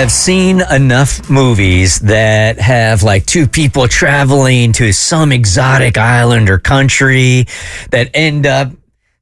have seen enough movies that have like two people traveling to some exotic island or country that end up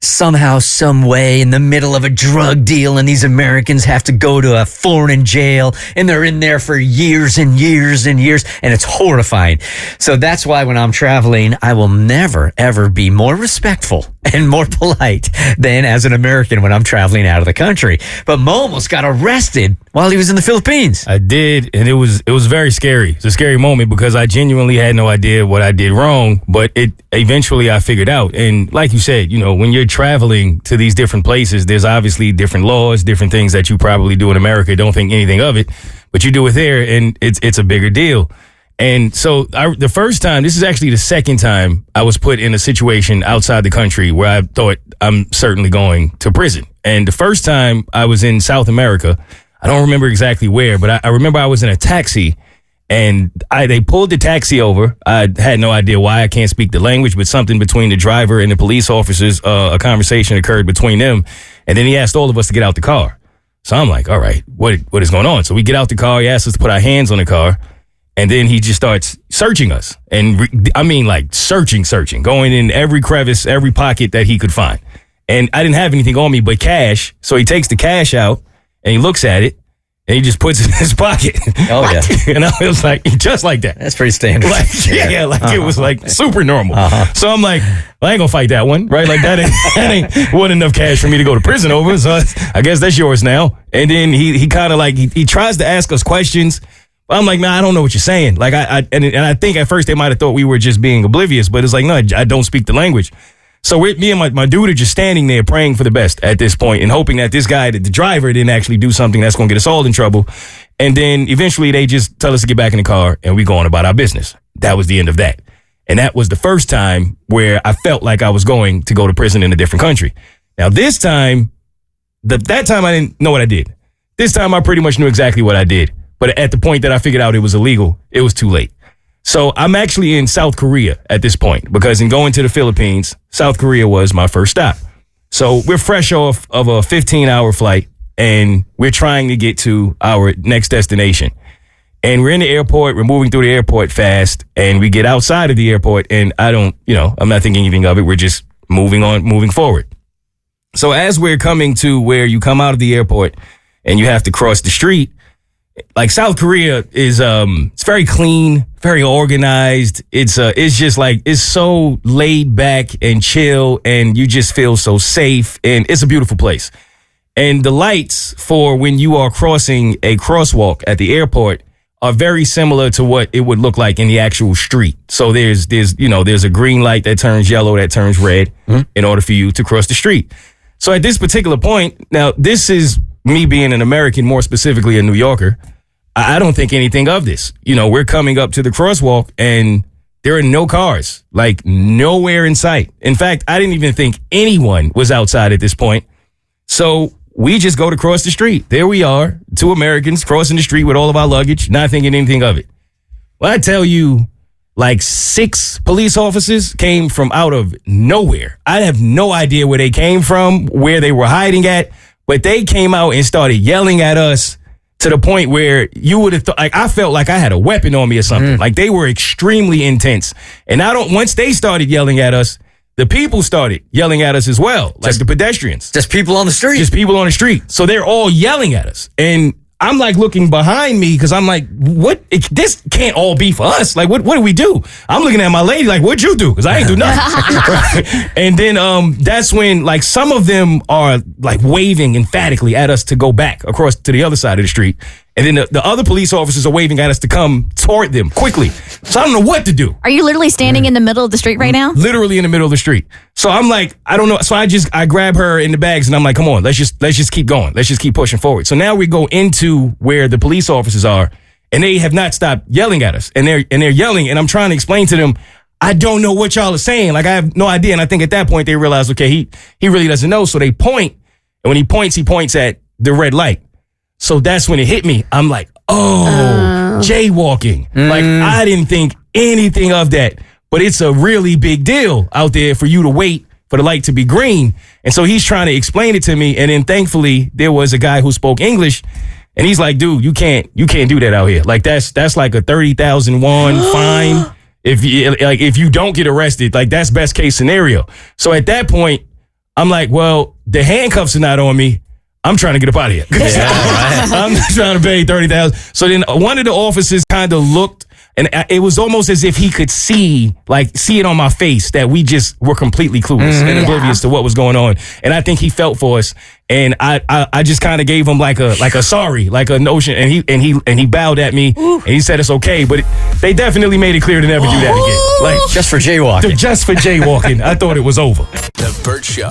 somehow, some way in the middle of a drug deal, and these Americans have to go to a foreign jail, and they're in there for years and years and years, and it's horrifying. So that's why when I'm traveling, I will never, ever be more respectful and more polite than as an American when I'm traveling out of the country. But Mo almost got arrested while he was in the Philippines. I did, and it was very scary. It's a scary moment because I genuinely had no idea what I did wrong, but eventually I figured out. And like you said, when you're traveling to these different places, there's obviously different laws, different things that you probably do in America, don't think anything of it, but you do it there, and it's a bigger deal. And so the first time, this is actually the second time I was put in a situation outside the country where I thought I'm certainly going to prison. And the first time I was in South America, I don't remember exactly where, but I remember I was in a taxi, and they pulled the taxi over. I had no idea why. I can't speak the language, but something between the driver and the police officers, a conversation occurred between them. And then he asked all of us to get out the car. So I'm like, all right, what is going on? So we get out the car. He asked us to put our hands on the car. And then he just starts searching us. And searching, going in every crevice, every pocket that he could find. And I didn't have anything on me but cash. So he takes the cash out and he looks at it and he just puts it in his pocket. Oh, yeah. And I was like, just like that. That's pretty standard. It was like super normal. Uh-huh. So I'm like, I ain't gonna fight that one, right? Like that ain't wasn't enough cash for me to go to prison over. So I guess that's yours now. And then he kind of like, he tries to ask us questions. I'm like, I don't know what you're saying. Like, I think at first they might have thought we were just being oblivious, but it's like, no, I don't speak the language. So me and my dude are just standing there praying for the best at this point and hoping that this guy, the driver, didn't actually do something that's going to get us all in trouble. And then eventually they just tell us to get back in the car and we go on about our business. That was the end of that. And that was the first time where I felt like I was going to go to prison in a different country. Now, this time, that time I didn't know what I did. This time I pretty much knew exactly what I did. But at the point that I figured out it was illegal, it was too late. So I'm actually in South Korea at this point because in going to the Philippines, South Korea was my first stop. So we're fresh off of a 15-hour flight and we're trying to get to our next destination. And we're in the airport, we're moving through the airport fast, and we get outside of the airport and I'm not thinking anything of it. We're just moving forward. So as we're coming to where you come out of the airport and you have to cross the street, like South Korea is, it's very clean, very organized. It's just like, it's so laid back and chill and you just feel so safe and it's a beautiful place. And the lights for when you are crossing a crosswalk at the airport are very similar to what it would look like in the actual street. So there's a green light that turns yellow, that turns red in order for you to cross the street. So at this particular point, now this is me being an American, more specifically a New Yorker, I don't think anything of this. We're coming up to the crosswalk and there are no cars, like nowhere in sight. In fact, I didn't even think anyone was outside at this point. So we just go to cross the street. There we are, two Americans crossing the street with all of our luggage, not thinking anything of it. Well, I tell you, like 6 police officers came from out of nowhere. I have no idea where they came from, where they were hiding at. But they came out and started yelling at us to the point where you would have thought, like, I felt like I had a weapon on me or something. Like they were extremely intense. And once they started yelling at us, the people started yelling at us as well. Like the pedestrians. Just people on the street. Just people on the street. So they're all yelling at us. And I'm like looking behind me because I'm like, what? This can't all be for us. Like, what do we do? I'm looking at my lady like, what'd you do? Because I ain't do nothing. And then that's when like some of them are like waving emphatically at us to go back across to the other side of the street. And then the other police officers are waving at us to come toward them quickly. So I don't know what to do. Are you literally standing in the middle of the street right now? Literally in the middle of the street. So I'm like, I don't know. So I grab her in the bags and I'm like, come on, let's just keep going. Let's just keep pushing forward. So now we go into where the police officers are and they have not stopped yelling at us. And they're yelling and I'm trying to explain to them, I don't know what y'all are saying. Like I have no idea. And I think at that point they realize, okay, he really doesn't know. So they point. And when he points at the red light. So that's when it hit me. I'm like, jaywalking. Like, I didn't think anything of that. But it's a really big deal out there for you to wait for the light to be green. And so he's trying to explain it to me. And then thankfully, there was a guy who spoke English. And he's like, dude, you can't do that out here. Like that's like a 30,000 won fine. If you don't get arrested, like that's best case scenario. So at that point, I'm like, well, the handcuffs are not on me. I'm trying to get up out of here. I'm not trying to pay 30,000. So then one of the officers kind of looked, and it was almost as if he could see it on my face that we just were completely clueless and oblivious to what was going on. And I think he felt for us. And I just kind of gave him like a sorry, like a notion, and he bowed at me and he said it's okay, but they definitely made it clear to never do that again. Like Just for jaywalking. just for jaywalking, I thought it was over. The Bert Show.